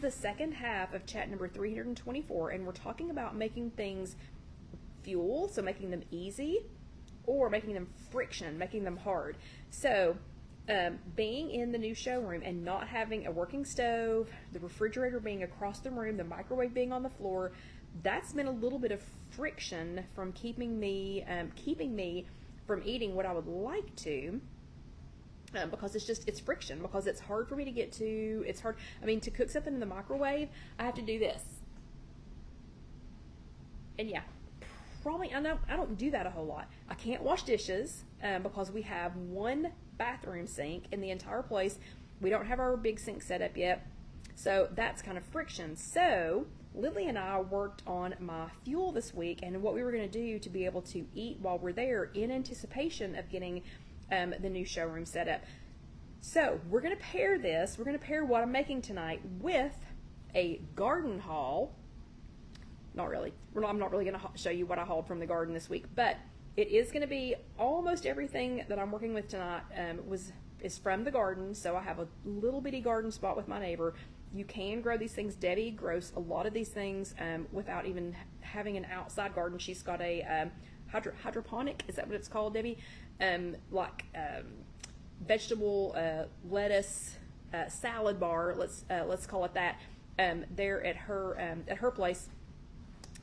the second half of chat number 324, and we're talking about making things fuel, so making them easy, or making them friction, making them hard. So being in the new showroom and not having a working stove, the refrigerator being across the room, the microwave being on the floor, that's been a little bit of friction from keeping me from eating what I would like to. Because it's friction, because it's hard for me to get to. It's hard, I mean, to cook something in the microwave, I have to do this. And yeah, probably, I don't do that a whole lot. I can't wash dishes because we have one bathroom sink in the entire place. We don't have our big sink set up yet. So that's kind of friction. So Lily and I worked on my fuel this week and what we were going to do to be able to eat while we're there in anticipation of getting the new showroom set up. So we're going to pair this. We're going to pair what I'm making tonight with a garden haul. Not really. I'm not really going to show you what I hauled from the garden this week, but it is going to be almost everything that I'm working with tonight is from the garden. So I have a little bitty garden spot with my neighbor. You can grow these things. Debbie grows a lot of these things without even having an outside garden. She's got a hydroponic, is that what it's called, Debbie? Vegetable lettuce salad bar. Let's call it that. There at her place.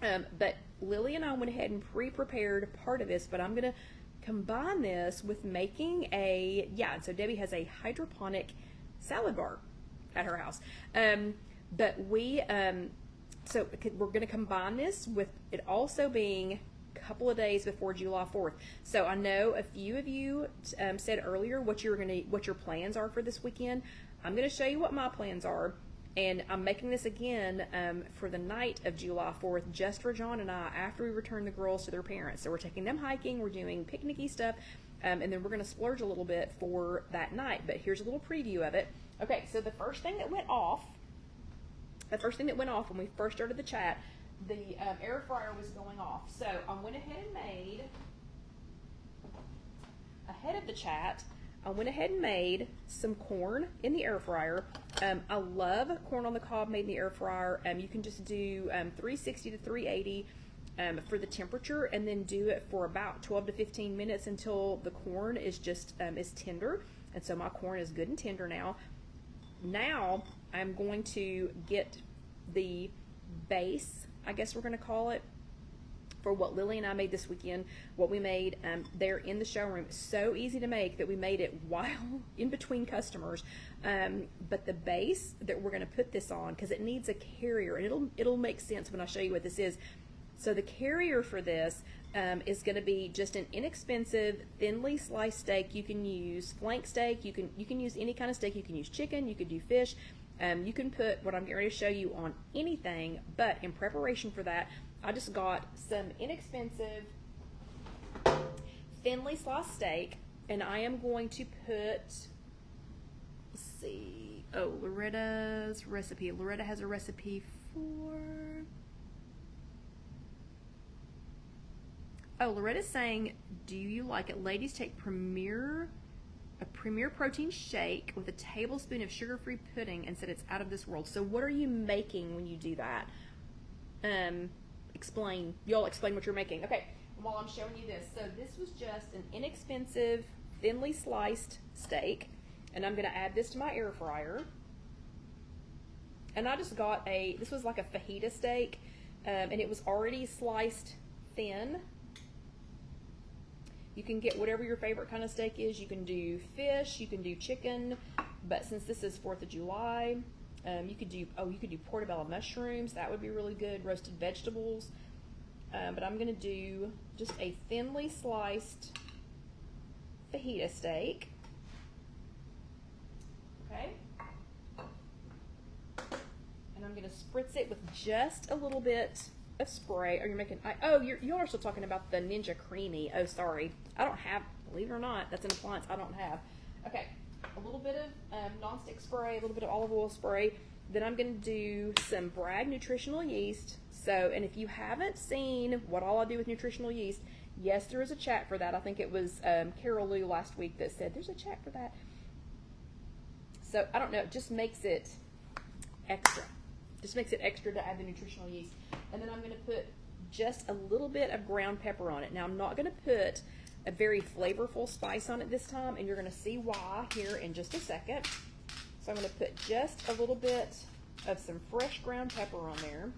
But Lily and I went ahead and pre-prepared part of this, but I'm gonna combine this with making so Debbie has a hydroponic salad bar at her house. But so we're gonna combine this with it also being couple of days before July 4th. So I know a few of you said earlier what your plans are for this weekend. I'm going to show you what my plans are, and I'm making this again for the night of July 4th, just for John and I, after we return the girls to their parents. So we're taking them hiking, we're doing picnicky stuff, and then we're going to splurge a little bit for that night. But here's a little preview of it. Okay, so the first thing that went off when we first started the chat, the air fryer was going off. So I went ahead and made, ahead of the chat, I went ahead and made some corn in the air fryer. I love corn on the cob made in the air fryer. You can just do 360 to 380 for the temperature, and then do it for about 12 to 15 minutes until the corn is just is tender. And so my corn is good and tender now. Now I'm going to get the base, I guess we're going to call it, for what Lily and I made this weekend, what we made there in the showroom. So easy to make that we made it while in between customers. But the base that we're going to put this on, because it needs a carrier, and it'll make sense when I show you what this is. So the carrier for this is going to be just an inexpensive, thinly sliced steak. You can use flank steak. You can use any kind of steak. You can use chicken. You could do fish. You can put what I'm getting ready to show you on anything, but in preparation for that, I just got some inexpensive, thinly sliced steak, and I am going to put, let's see, Loretta's recipe. Loretta has a recipe for, Loretta's saying, do you like it? Ladies, take a Premier Protein shake with a tablespoon of sugar-free pudding and said it's out of this world. So what are you making when you do that? Explain. Y'all explain what you're making. Okay, while I'm showing you this. So this was just an inexpensive, thinly sliced steak, and I'm going to add this to my air fryer. And I just got this was like a fajita steak, and it was already sliced thin. You can get whatever your favorite kind of steak is. You can do fish, you can do chicken, but since this is 4th of July, you could do portobello mushrooms. That would be really good. Roasted vegetables. But I'm going to do just a thinly sliced fajita steak. Okay. And I'm going to spritz it with just a little bit of spray. Are you making? You are still talking about the Ninja Creamy. Oh, sorry. I don't have. Believe it or not, that's an appliance I don't have. Okay. A little bit of nonstick spray, a little bit of olive oil spray. Then I'm going to do some Bragg nutritional yeast. So, and if you haven't seen what all I do with nutritional yeast, yes, there is a chat for that. I think it was Carol Lou last week that said there's a chat for that. So I don't know, it just makes it extra. Just makes it extra to add the nutritional yeast. And then I'm going to put just a little bit of ground pepper on it. Now I'm not going to put a very flavorful spice on it this time, and you're going to see why here in just a second. So I'm going to put just a little bit of some fresh ground pepper on there.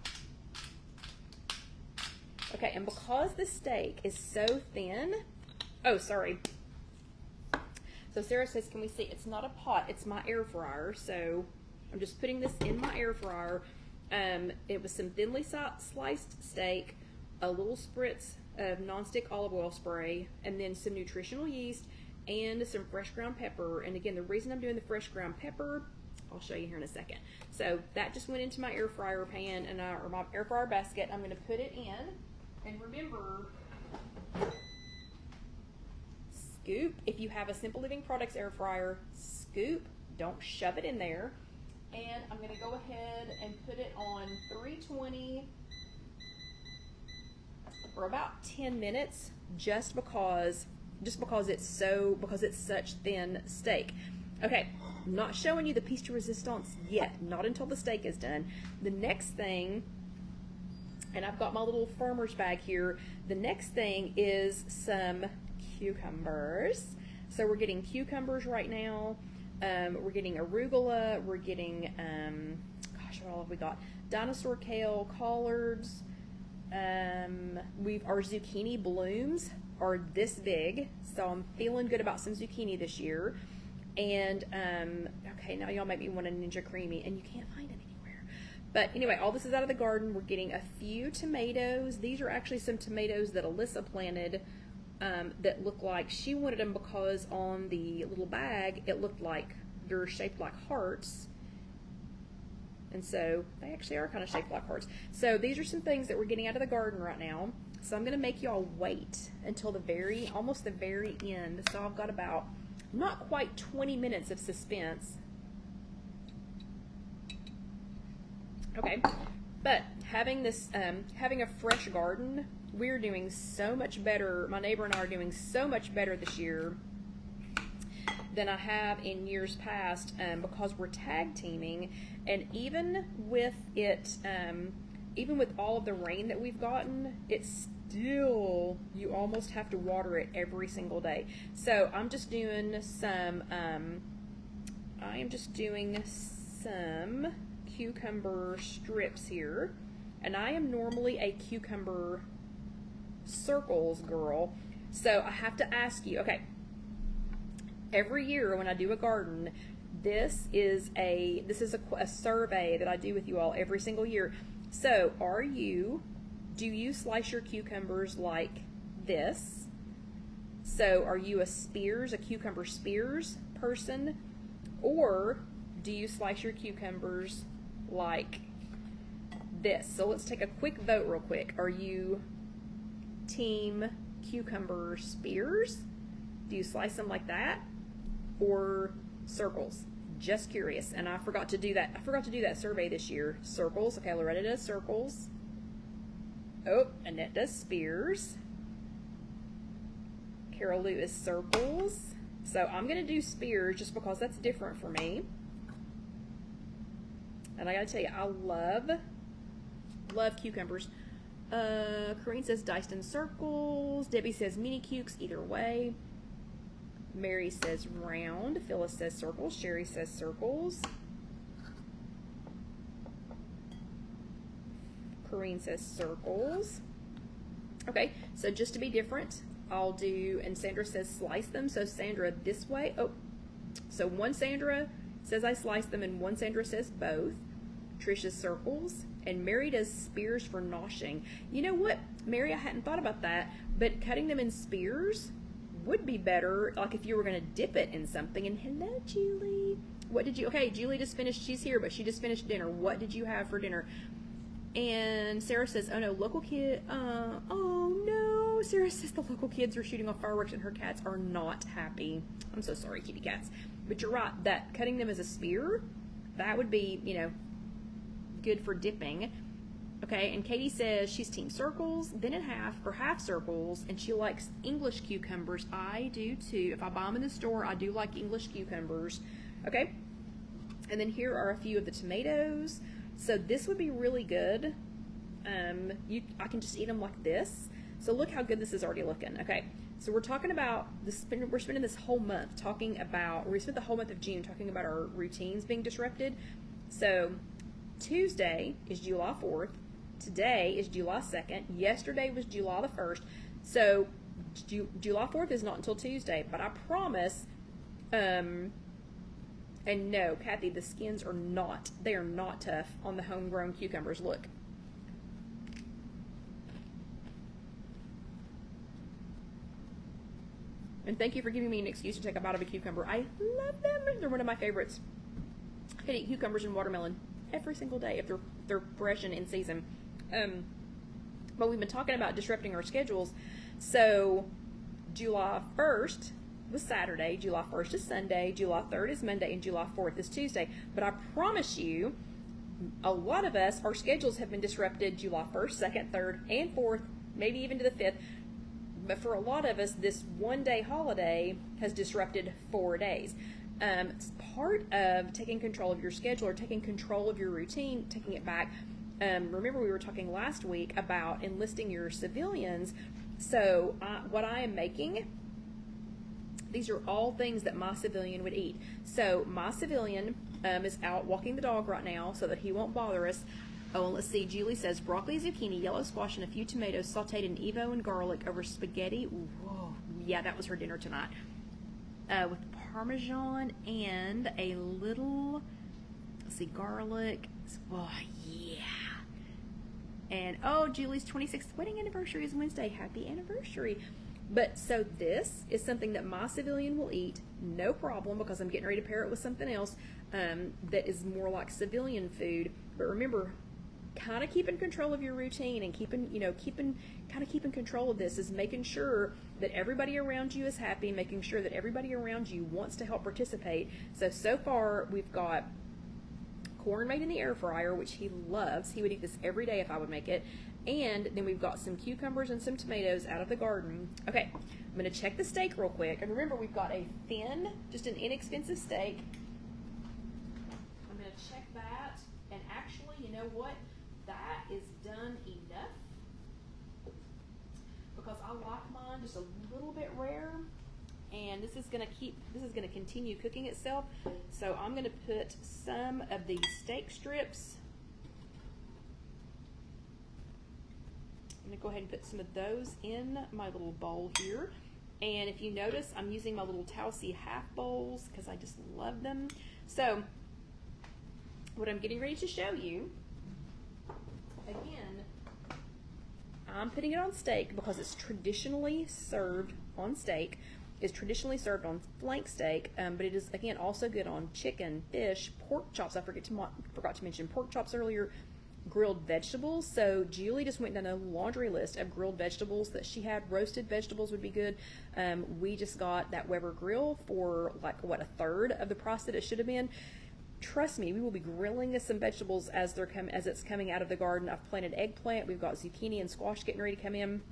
Okay, and because the steak is so thin, oh, sorry. So Sarah says, can we see? It's not a pot, it's my air fryer. So I'm just putting this in my air fryer. It was some thinly sliced steak, a little spritz of nonstick olive oil spray, and then some nutritional yeast and some fresh ground pepper. And again, the reason I'm doing the fresh ground pepper, I'll show you here in a second. So that just went into my air fryer pan, and or my air fryer basket. I'm going to put it in, and remember, scoop. If you have a Simple Living Products air fryer, scoop. Don't shove it in there. And I'm going to go ahead and put it on 320 for about 10 minutes, just because it's such thin steak. Okay, I'm not showing you the piece de resistance yet, not until the steak is done. The next thing, and I've got my little farmer's bag here, the next thing is some cucumbers. So we're getting cucumbers right now. We're getting arugula. We're getting, gosh, what all have we got? Dinosaur kale, collards. Our zucchini blooms are this big, so I'm feeling good about some zucchini this year. And, okay, now y'all might be wanting Ninja Creamy, and you can't find it anywhere. But anyway, all this is out of the garden. We're getting a few tomatoes. These are actually some tomatoes that Alyssa planted that look like she wanted them because on the little bag, it looked like they're shaped like hearts. And so they actually are kind of shaped like hearts. So these are some things that we're getting out of the garden right now. So I'm going to make y'all wait until almost the very end. So I've got about not quite 20 minutes of suspense. Okay, but having a fresh garden, we're doing so much better. My neighbor and I are doing so much better this year than I have in years past, because we're tag teaming, and even with all of the rain that we've gotten, it's still, you almost have to water it every single day. So I'm just doing some, cucumber strips here, and I am normally a cucumber circles girl. So I have to ask you, okay, every year when I do a garden, this is a survey that I do with you all every single year. So do you slice your cucumbers like this? So are you a cucumber spears person? Or do you slice your cucumbers like this? So let's take a quick vote real quick. Are you team cucumber spears? Do you slice them like that? Or circles? Just curious. And I forgot to do that survey this year. Circles. Okay, Loretta does circles. Oh, Annette does spears. Carol Lou is circles. So I'm going to do spears just because that's different for me. And I got to tell you, I love cucumbers. Corinne says diced in circles. Debbie says mini cukes, either way. Mary says round. Phyllis says circles. Sherry says circles. Corinne says circles. Okay, so just to be different, I'll do, and Sandra says slice them. So Sandra this way. Oh, so one Sandra says I slice them, and one Sandra says both. Trisha's circles, and Mary does spears for noshing. You know what, Mary, I hadn't thought about that, but cutting them in spears would be better, like if you were going to dip it in something. And hello, Julie. What did you, okay, Julie just finished, she's here, but she just finished dinner. What did you have for dinner? And Sarah says, oh no, local kid, oh no. Sarah says the local kids are shooting off fireworks and her cats are not happy. I'm so sorry, kitty cats. But you're right, that cutting them as a spear, that would be, good for dipping. Okay, and Katie says she's team circles, then in half for half circles, and she likes English cucumbers. I do too. If I buy them in the store, I do like English cucumbers. Okay, and then here are a few of the tomatoes. So this would be really good. I can just eat them like this. So look how good this is already looking. Okay, so we're talking about this. We're spending this whole month talking about. We spent the whole month of June talking about our routines being disrupted. So Tuesday is July 4th. Today is July 2nd. Yesterday was July the 1st. So July 4th is not until Tuesday. But I promise. And no, Kathy, the skins are not. They are not tough on the homegrown cucumbers. Look. And thank you for giving me an excuse to take a bite of a cucumber. I love them. They're one of my favorites. I could eat cucumbers and watermelon every single day if they're fresh and in season. But we've been talking about disrupting our schedules. So July 1st was Saturday, July 1st is Sunday, July 3rd is Monday, and July 4th is Tuesday. But I promise you, a lot of us, our schedules have been disrupted July 1st, 2nd, 3rd, and 4th, maybe even to the 5th. But for a lot of us, this one-day holiday has disrupted 4 days. It's part of taking control of your schedule or taking control of your routine, taking it back. Remember, we were talking last week about enlisting your civilians. So what I am making, these are all things that my civilian would eat. So my civilian is out walking the dog right now so that he won't bother us. Oh, and let's see. Julie says broccoli, zucchini, yellow squash, and a few tomatoes sauteed in Evo and garlic over spaghetti. Whoa. Yeah, that was her dinner tonight. With Parmesan and a little, let's see, garlic. Oh, yeah. And, oh, Julie's 26th wedding anniversary is Wednesday. Happy anniversary. But so this is something that my civilian will eat, no problem, because I'm getting ready to pair it with something else that is more like civilian food. But remember, kind of keeping control of your routine and keeping control of this is making sure that everybody around you is happy, making sure that everybody around you wants to help participate. So far we've got corn made in the air fryer, which he loves. He would eat this every day if I would make it. And then we've got some cucumbers and some tomatoes out of the garden. Okay, I'm going to check the steak real quick. And remember, we've got a thin, just an inexpensive steak. I'm going to check that. And actually, you know what? That is done enough because I like mine just a little bit rare, and this is going to continue cooking itself. So I'm going to put some of these steak strips. I'm going to go ahead and put some of those in my little bowl here. And if you notice, I'm using my little Tausi half bowls because I just love them. So what I'm getting ready to show you, again, I'm putting it on steak because it's traditionally served on steak. It's traditionally served on flank steak, but it is, again, also good on chicken, fish, pork chops. I forgot to mention pork chops earlier, grilled vegetables. So Julie just went down a laundry list of grilled vegetables that she had. Roasted vegetables would be good. We just got that Weber grill for like, what, a third of the price that it should have been. Trust me, we will be grilling some vegetables as it's coming out of the garden. I've planted eggplant. We've got zucchini and squash getting ready to come in.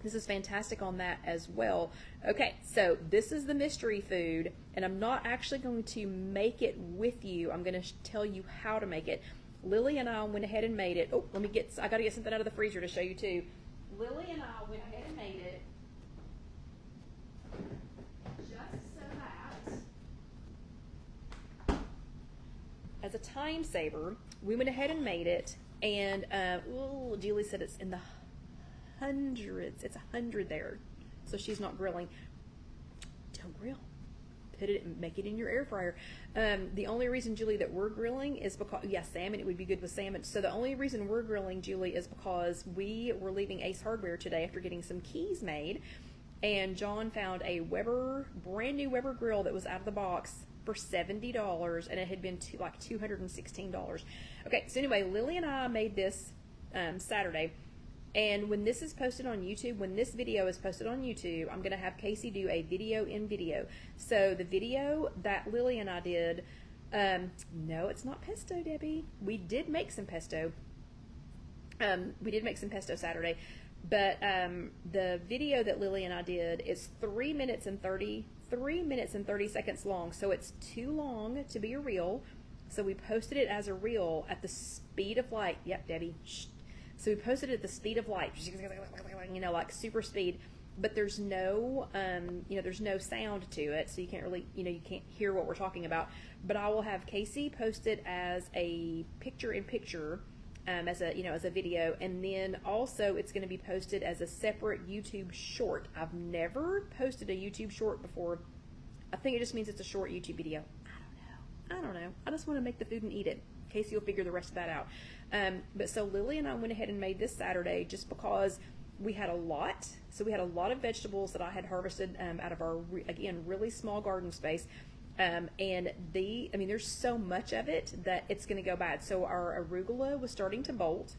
This is fantastic on that as well. Okay, so this is the mystery food, and I'm not actually going to make it with you. I'm going to tell you how to make it. Lily and I went ahead and made it. Oh, I got to get something out of the freezer to show you too. Lily and I went ahead and made it just so that, as a time saver, we went ahead and made it, and Julie said it's in the hundreds. It's 100 there, so she's not grilling. Don't grill. Put it, make it in your air fryer. The only reason, Julie, that we're grilling is because, yeah, salmon, it would be good with salmon. So the only reason we're grilling, Julie, is because we were leaving Ace Hardware today after getting some keys made, and John found a brand new Weber grill that was out of the box for $70, and it had been like $216. Okay, so anyway, Lily and I made this Saturday. And when this is posted on YouTube, when this video is posted on YouTube, I'm going to have Casey do a video in video. So the video that Lily and I did, no, it's not pesto, Debbie. We did make some pesto. We did make some pesto Saturday. But the video that Lily and I did is 3 minutes and 30 seconds long. So it's too long to be a reel. So we posted it as a reel at the speed of light. Yep, Debbie. Shh. So we posted it at the speed of light, you know, like super speed, but there's no, you know, there's no sound to it, so you can't really, you know, you can't hear what we're talking about. But I will have Casey post it as a picture-in-picture, as a, you know, as a video, and then also it's going to be posted as a separate YouTube short. I've never posted a YouTube short before. I think it just means it's a short YouTube video. I don't know. I just want to make the food and eat it. Casey will figure the rest of that out. But so Lily and I went ahead and made this Saturday just because we had a lot. So we had a lot of vegetables that I had harvested out of our, again, really small garden space. And I mean, there's so much of it that it's going to go bad. So our arugula was starting to bolt,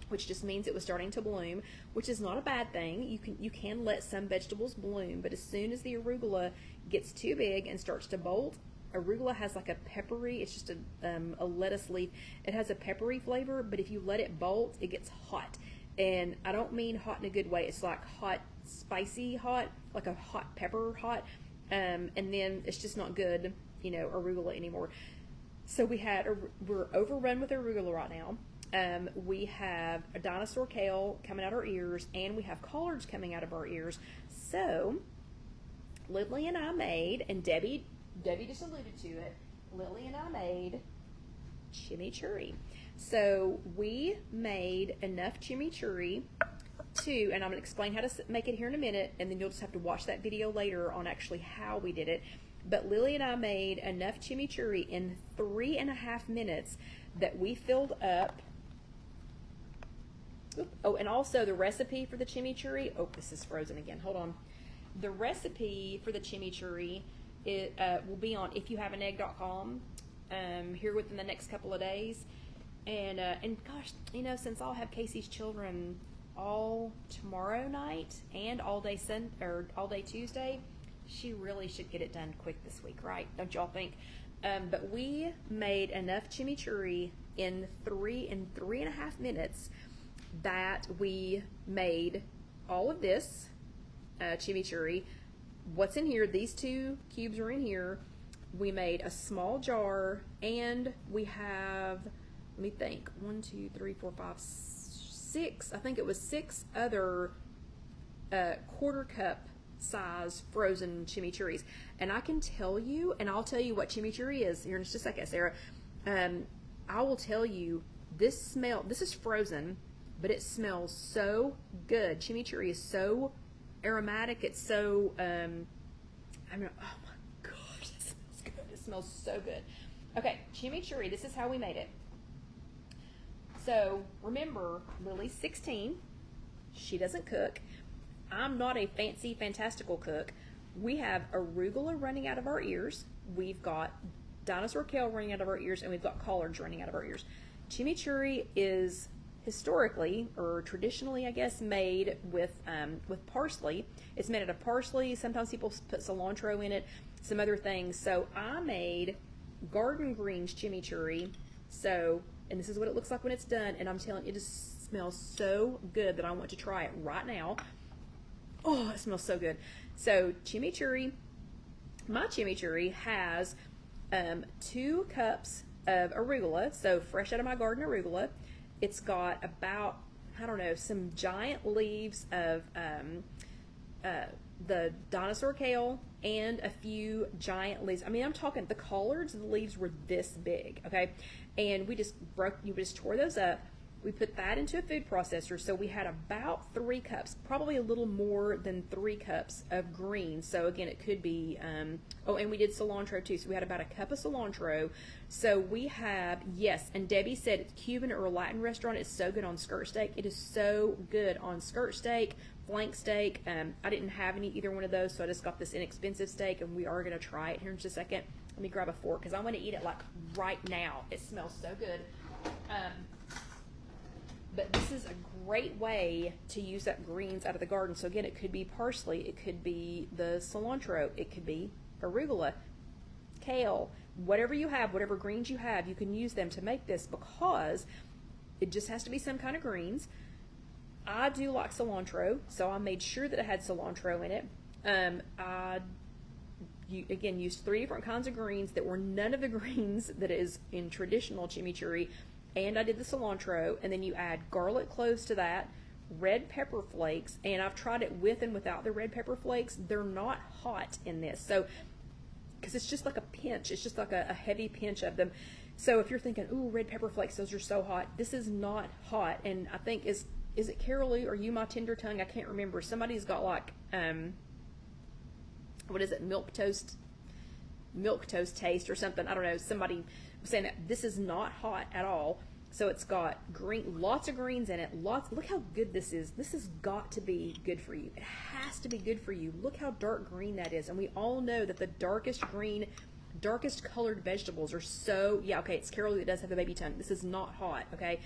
which just means it was starting to bloom, which is not a bad thing. You can let some vegetables bloom, but as soon as the arugula gets too big and starts to bolt, arugula has like a peppery, it's just a lettuce leaf. It has a peppery flavor, but if you let it bolt, it gets hot. And I don't mean hot in a good way. It's like hot, spicy hot, like a hot pepper hot. And then it's just not good, you know, arugula anymore. So we're overrun with arugula right now. We have a dinosaur kale coming out our ears, and we have collards coming out of our ears. So Lily and I made, and Debbie just alluded to it, Lily and I made chimichurri. So we made enough chimichurri to, and I'm going to explain how to make it here in a minute, and then you'll just have to watch that video later on actually how we did it. But Lily and I made enough chimichurri in 3.5 minutes that we filled up. Oh, and also the recipe for the chimichurri. Oh, this is frozen again. Hold on. The recipe for the chimichurri will be on IfYouHaveAnEgg.com here within the next couple of days. And gosh, you know, since I'll have Casey's children all tomorrow night and all day Tuesday, she really should get it done quick this week, right? Don't y'all think? But we made enough chimichurri in 3.5 minutes that we made all of this chimichurri. What's in here? These 2 cubes are in here. We made a small jar, and we have, let me think, 1, 2, 3, 4, 5, 6. I think it was 6 other quarter cup size frozen chimichurris. And I can tell you, and I'll tell you what chimichurri is here in just a second, Sarah. I will tell you, this is frozen, but it smells so good. Chimichurri is so aromatic. It's so, I mean, oh my gosh, it smells good. It smells so good. Okay, chimichurri, this is how we made it. So remember, Lily's 16. She doesn't cook. I'm not a fancy, fantastical cook. We have arugula running out of our ears. We've got dinosaur kale running out of our ears, and we've got collards running out of our ears. Chimichurri is historically, or traditionally, I guess, made with parsley. It's made out of parsley. Sometimes people put cilantro in it, some other things. So I made garden greens chimichurri. So, and this is what it looks like when it's done. And I'm telling you, it just smells so good that I want to try it right now. Oh, it smells so good. So chimichurri, my chimichurri has 2 cups of arugula, so fresh out of my garden arugula. It's got about, I don't know, some giant leaves of the dinosaur kale and a few giant leaves. I mean, I'm talking, the collards, the leaves were this big, okay? And we just tore those up. We put that into a food processor, so we had about 3 cups, probably a little more than 3 cups of greens. So again, it could be, oh, and we did cilantro too, so we had about a cup of cilantro. So we have, yes, and Debbie said it's Cuban or a Latin restaurant. It's so good on skirt steak. It is so good on skirt steak, flank steak. I didn't have either one of those, so I just got this inexpensive steak, and we are going to try it here in just a second. Let me grab a fork, because I want to eat it like right now. It smells so good. But this is a great way to use up greens out of the garden. So again, it could be parsley, it could be the cilantro, it could be arugula, kale, whatever you have, whatever greens you have, you can use them to make this, because it just has to be some kind of greens. I do like cilantro, so I made sure that it had cilantro in it. I again, used 3 different kinds of greens that were none of the greens that is in traditional chimichurri, and I did the cilantro, and then you add garlic cloves to that, red pepper flakes, and I've tried it with and without the red pepper flakes. They're not hot in this, so because it's just like a pinch, it's just like a heavy pinch of them. So if you're thinking, ooh, red pepper flakes, those are so hot, this is not hot. And I think is it Carol Lou, or you my tender tongue, I can't remember, somebody's got like what is it, milk toast taste or something, I don't know, somebody was saying that this is not hot at all. So it's got lots of greens in it. Look how good this is. This has got to be good for you. It has to be good for you. Look how dark green that is. And we all know that the darkest green, darkest colored vegetables are so, yeah, okay, it's Carol that does have a baby tongue. This is not hot, okay?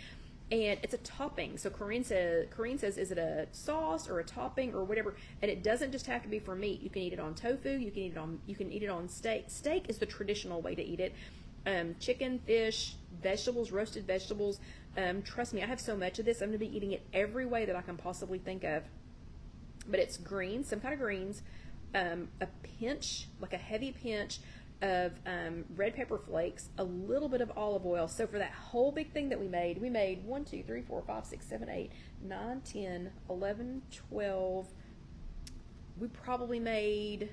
And it's a topping. So Corinne says, is it a sauce or a topping or whatever? And it doesn't just have to be for meat. You can eat it on tofu. You can eat it on steak. Steak is the traditional way to eat it. Chicken, fish, vegetables, roasted vegetables. Trust me, I have so much of this. I'm going to be eating it every way that I can possibly think of. But it's greens, some kind of greens, a pinch, like a heavy pinch of red pepper flakes, a little bit of olive oil. So for that whole big thing that we made 1, 2, 3, 4, 5, 6, 7, 8, 9, 10, 11, 12. We probably made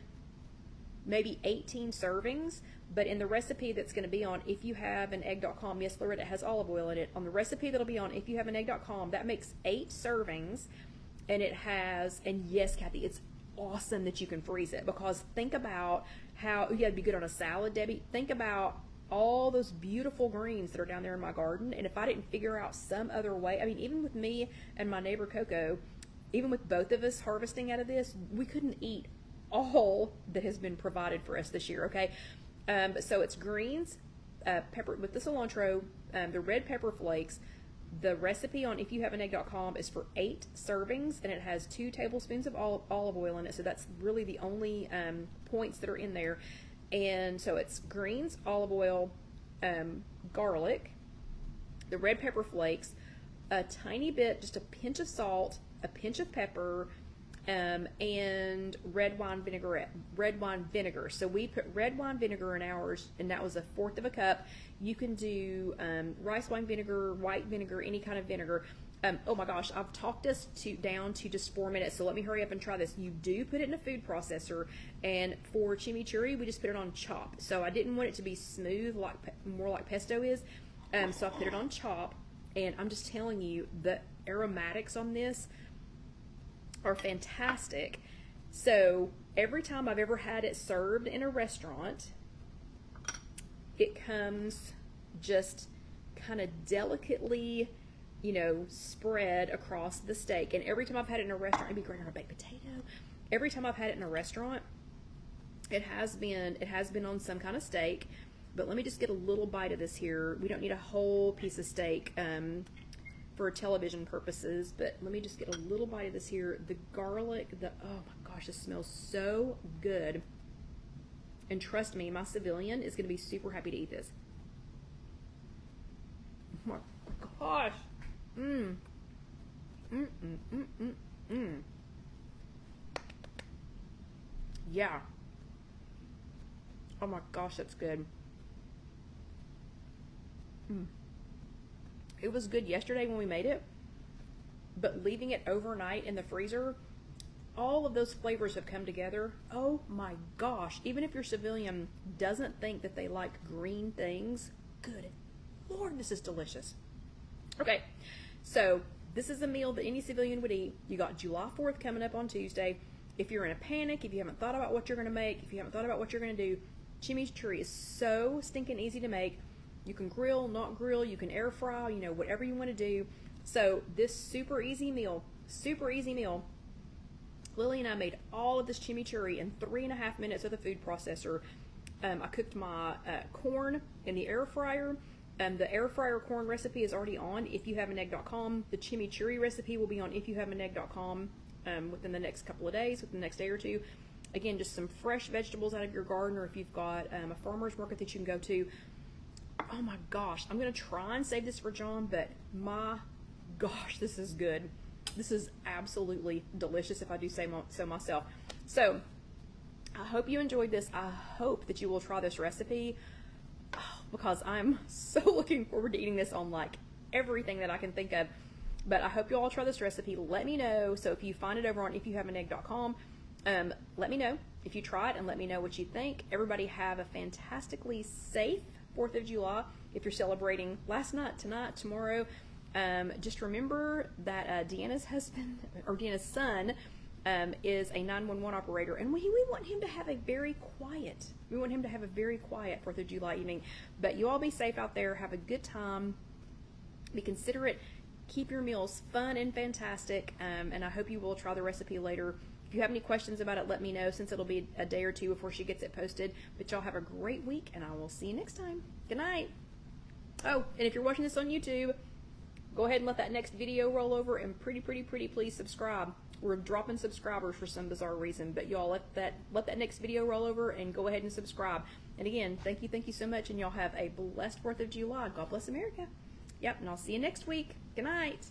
maybe 18 servings, but in the recipe that's going to be on IfYouHaveAnEgg.com, yes, Loretta, it has olive oil in it. On the recipe that'll be on IfYouHaveAnEgg.com, that makes 8 servings, and it has, and yes, Kathy, it's awesome that you can freeze it, because think about how, yeah, it'd be good on a salad, Debbie. Think about all those beautiful greens that are down there in my garden, and if I didn't figure out some other way, I mean, even with me and my neighbor Coco, even with both of us harvesting out of this, we couldn't eat all that has been provided for us this year, okay? So it's greens, pepper with the cilantro, the red pepper flakes. The recipe on IfYouHaveAnEgg.com is for 8 servings, and it has 2 tablespoons of olive oil in it, so that's really the only points that are in there. And so it's greens, olive oil, garlic, the red pepper flakes, a tiny bit, just a pinch of salt, a pinch of pepper, and red wine vinegar. So we put red wine vinegar in ours, and that was 1/4 of a cup. You can do rice wine vinegar, white vinegar, any kind of vinegar. Oh my gosh, I've talked us down to just 4 minutes, so let me hurry up and try this. You do put it in a food processor, and for chimichurri, we just put it on chop. So I didn't want it to be smooth, more like pesto is, so I put it on chop, and I'm just telling you, the aromatics on this are fantastic. So every time I've ever had it served in a restaurant, it comes just kind of delicately, you know, spread across the steak. And every time I've had it in a restaurant, it'd be great on a baked potato. Every time I've had it in a restaurant, it has been on some kind of steak. But let me just get a little bite of this here. We don't need a whole piece of steak for television purposes, but let me just get a little bite of this here. The garlic, oh my gosh, this smells so good. And trust me, my civilian is going to be super happy to eat this. Oh my gosh. Yeah. Oh my gosh, that's good. It was good yesterday when we made it, but leaving it overnight in the freezer, all of those flavors have come together. Oh my gosh. Even if your civilian doesn't think that they like green things, good Lord, this is delicious. Okay, so this is a meal that any civilian would eat. You got July 4th coming up on Tuesday. If you're in a panic, if you haven't thought about what you're going to make, if you haven't thought about what you're going to do, chimichurri is so stinking easy to make. You can grill, not grill, you can air fry, you know, whatever you want to do. So this super easy meal, Lily and I made all of this chimichurri in 3.5 minutes with a food processor. I cooked my corn in the air fryer. The air fryer corn recipe is already on IfYouHaveAnEgg.com. The chimichurri recipe will be on IfYouHaveAnEgg.com within the next couple of days, within the next day or two. Again, just some fresh vegetables out of your garden, or if you've got a farmer's market that you can go to. Oh my gosh, I'm going to try and save this for John, but my gosh, this is good. This is absolutely delicious, if I do say so myself. So I hope you enjoyed this. I hope that you will try this recipe because I'm so looking forward to eating this on like everything that I can think of. But I hope you all try this recipe. Let me know. So if you find it over on IfYouHaveAnEgg.com, let me know if you try it and let me know what you think. Everybody have a fantastically safe 4th of July. If you're celebrating last night, tonight, tomorrow, just remember that Deanna's husband, or Deanna's son, is a 911 operator, and we want him to have a very quiet, 4th of July evening. But you all be safe out there. Have a good time. Be considerate. Keep your meals fun and fantastic, and I hope you will try the recipe later. If you have any questions about it, let me know, since it'll be a day or two before she gets it posted. But y'all have a great week, and I will see you next time. Good night. Oh, and if you're watching this on YouTube, go ahead and let that next video roll over, and pretty please subscribe. We're dropping subscribers for some bizarre reason, but y'all let that next video roll over and go ahead and subscribe. And again, thank you so much, and y'all have a blessed 4th of July. God bless America. Yep, and I'll see you next week. Good night.